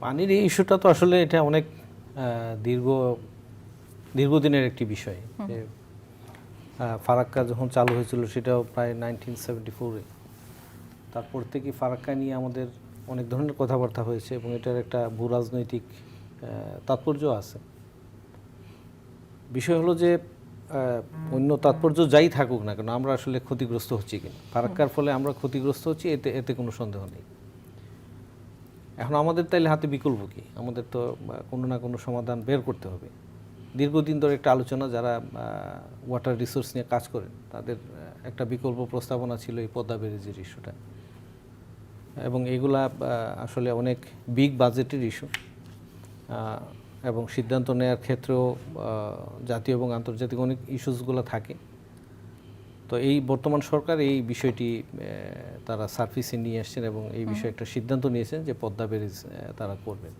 পানির এই ইস্যুটা তো আসলে এটা অনেক দীর্ঘদিনের একটি বিষয়। যে ফারাক্কা যখন চালু হয়েছিল সেটাও প্রায় 1974-এ। তারপর থেকে ফারাক্কা নিয়ে আমাদের অনেক ধরনের কথাবার্তা হয়েছে এবং এটার একটা ভূ রাজনৈতিক তাৎপর্য আছে। বিষয় হলো যে অন্য তাৎপর্য যাই থাকুক না কেন, আমরা আসলে ক্ষতিগ্রস্ত হচ্ছি কিনা। ফারাক্কার ফলে আমরা ক্ষতিগ্রস্ত হচ্ছি, এতে কোনো সন্দেহ নেই। এখন আমাদের তাইলে হাতে বিকল্প কি? আমাদের তো কোনো না কোনো সমাধান বের করতে হবে। দীর্ঘদিন ধরে একটা আলোচনা, যারা ওয়াটার রিসোর্স নিয়ে কাজ করেন তাদের একটা বিকল্প প্রস্তাবনা ছিল এই পদ্মা ব্যারেজের ইস্যুটা, এবং এগুলা আসলে অনেক বিগ বাজেটের ইস্যু এবং সিদ্ধান্ত নেওয়ার ক্ষেত্রেও জাতীয় এবং আন্তর্জাতিক অনেক ইস্যুসগুলো থাকে। তো এই বর্তমান সরকার এই বিষয়টি তারা সার্ফিসে নিয়ে আসছেন এবং এই বিষয়ে একটা সিদ্ধান্ত নিয়েছেন যে পদ্মা ব্যারেজ তারা করবেন।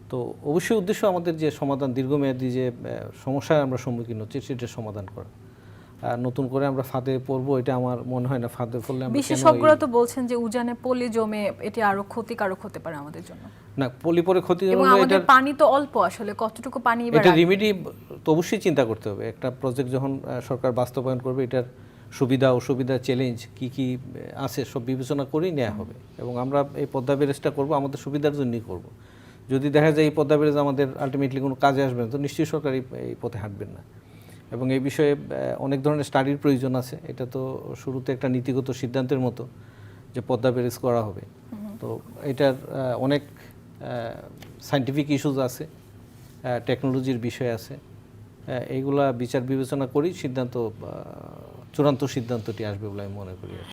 তো অবশ্যই উদ্দেশ্য আমাদের যে সমাধান, দীর্ঘমেয়াদী যে সমস্যার আমরা সম্মুখীন হচ্ছি সেটার সমাধান করা। নতুন করে আমরা ফাঁদে পড়বো, এটা আমার মনে হয় না। ফাঁদে পড়লে আমরা, বিশেষজ্ঞরা তো বলছেন যে উজানে পলি জমে এটি আরো ক্ষতিকারক হতে পারে আমাদের জন্য। না, পলি পরে ক্ষতি এবং আমাদের পানি তো অল্প, আসলে কতটুকু পানি এটা রিমেডি তো অবশ্যই চিন্তা করতে হবে। একটা প্রজেক্ট যখন সরকার বাস্তবায়ন করবে, এটার সুবিধা অসুবিধা চ্যালেঞ্জ কি কি আছে সব বিবেচনা করেই নেওয়া হবে। এবং আমরা এই পদ্মা ব্যারেজটা করবো আমাদের সুবিধার জন্যই করব। যদি দেখা যায় এই পদ্মা ব্যারেজ আমাদের আলটিমেটলি কোনো কাজে আসবে না, তো নিশ্চয়ই সরকার এই পথে হাঁটবেন না। এবং এই বিষয়ে অনেক ধরনের স্টাডির প্রয়োজন আছে। এটা তো শুরুতে একটা নীতিগত সিদ্ধান্তের মতো যে পদ্মা ব্যারেজ করা হবে। তো এটার অনেক সায়েন্টিফিক ইস্যুজ আছে, টেকনোলজির বিষয় আছে। এইগুলা বিচার বিবেচনা করেই চূড়ান্ত সিদ্ধান্তটি আসবে বলে আমি মনে করি।